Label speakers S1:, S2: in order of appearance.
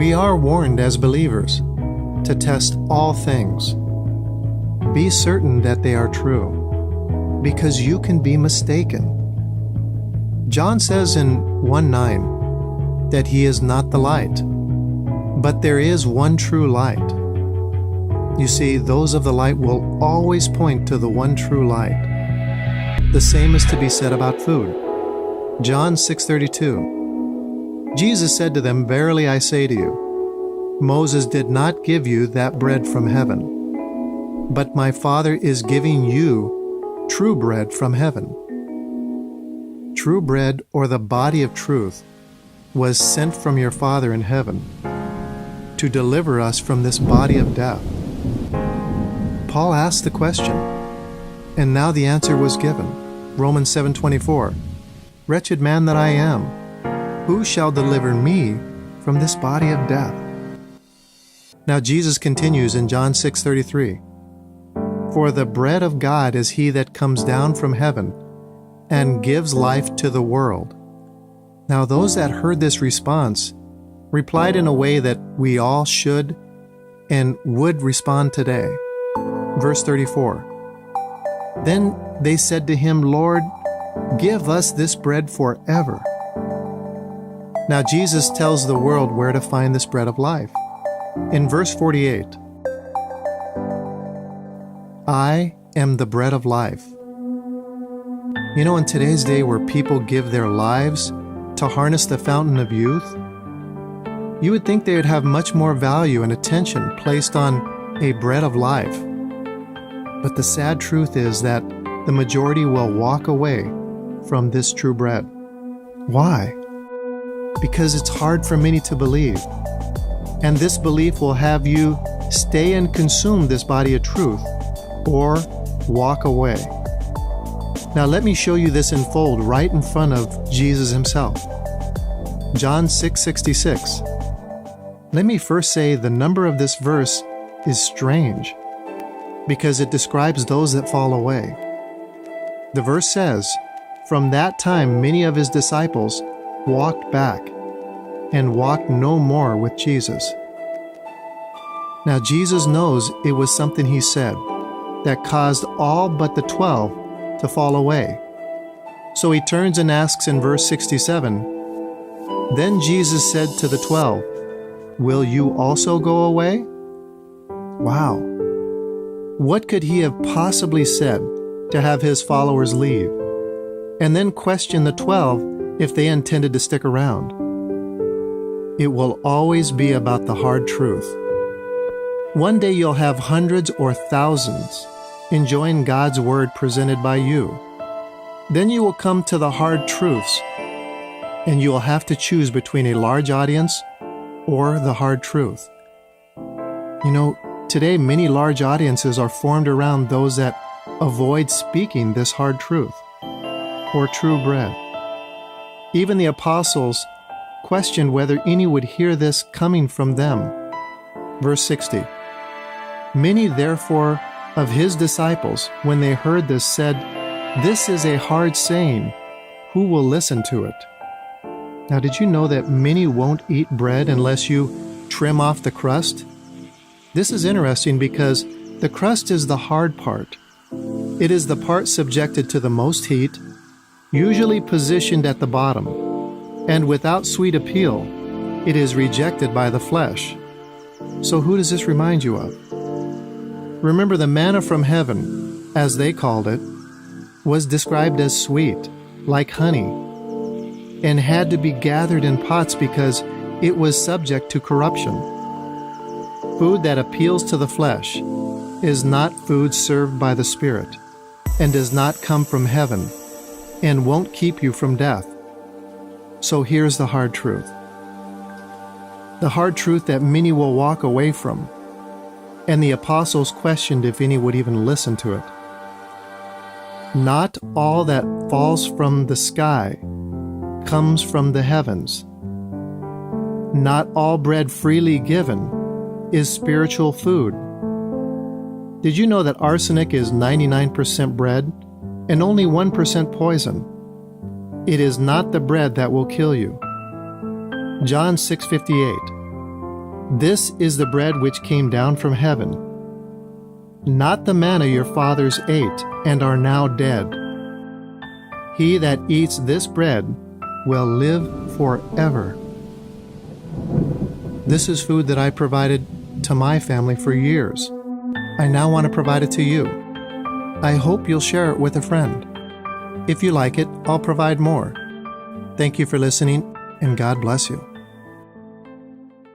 S1: We are warned as believers to test all things. Be certain that they are true, because you can be mistaken. John says in 1:9 that he is not the light, but there is one true light. You see, those of the light will always point to the one true light. The same is to be said about food. John 6:32. Jesus said to them, "Verily I say to you, Moses did not give you that bread from heaven, but my Father is giving you true bread from heaven." True bread, or the body of truth, was sent from your Father in heaven to deliver us from this body of death. Paul asked the question, and now the answer was given. Romans 7:24, "Wretched man that I am, who shall deliver me from this body of death?" Now Jesus continues in John 6:33, "For the bread of God is he that comes down from heaven and gives life to the world." Now those that heard this response replied in a way that we all should and would respond today. Verse 34, "Then they said to him, Lord, give us this bread forever." Now Jesus tells the world where to find this bread of life. In verse 48, "I am the bread of life." You know, in today's day where people give their lives to harness the fountain of youth, you would think they would have much more value and attention placed on a bread of life. But the sad truth is that the majority will walk away from this true bread. Why? Because it's hard for many to believe. And this belief will have you stay and consume this body of truth, or walk away. Now let me show you this unfold right in front of Jesus himself. John 6:66. Let me first say the number of this verse is strange, because it describes those that fall away. The verse says, "From that time many of his disciples walked back and walked no more with Jesus." Now Jesus knows it was something he said that caused all but the 12 to fall away. So he turns and asks in verse 67, "Then Jesus said to the 12, Will you also go away?" Wow. What could he have possibly said to have his followers leave, and then question the 12 if they intended to stick around? It will always be about the hard truth. One day you'll have hundreds or thousands enjoying God's word presented by you. Then you will come to the hard truths, and you will have to choose between a large audience or the hard truth. You know, today many large audiences are formed around those that avoid speaking this hard truth, or true bread. Even the apostles questioned whether any would hear this coming from them. Verse 60, "Many therefore of his disciples, when they heard this, said, This is a hard saying. Who will listen to it?" Now, did you know that many won't eat bread unless you trim off the crust? This is interesting because the crust is the hard part. It is the part subjected to the most heat, usually positioned at the bottom, and without sweet appeal, it is rejected by the flesh. So who does this remind you of? Remember, the manna from heaven, as they called it, was described as sweet, like honey, and had to be gathered in pots because it was subject to corruption. Food that appeals to the flesh is not food served by the Spirit, and does not come from heaven, and won't keep you from death. So here's the hard truth. The hard truth that many will walk away from, and the apostles questioned if any would even listen to it. Not all that falls from the sky comes from the heavens. Not all bread freely given is spiritual food. Did you know that arsenic is 99% bread and only 1% poison? It is not the bread that will kill you. John 6:58. This is the bread which came down from heaven, not the manna your fathers ate and are now dead. He that eats this bread will live forever. This is food that I provided to my family for years. I now want to provide it to you. I hope you'll share it with a friend. If you like it, I'll provide more. Thank you for listening, and God bless you.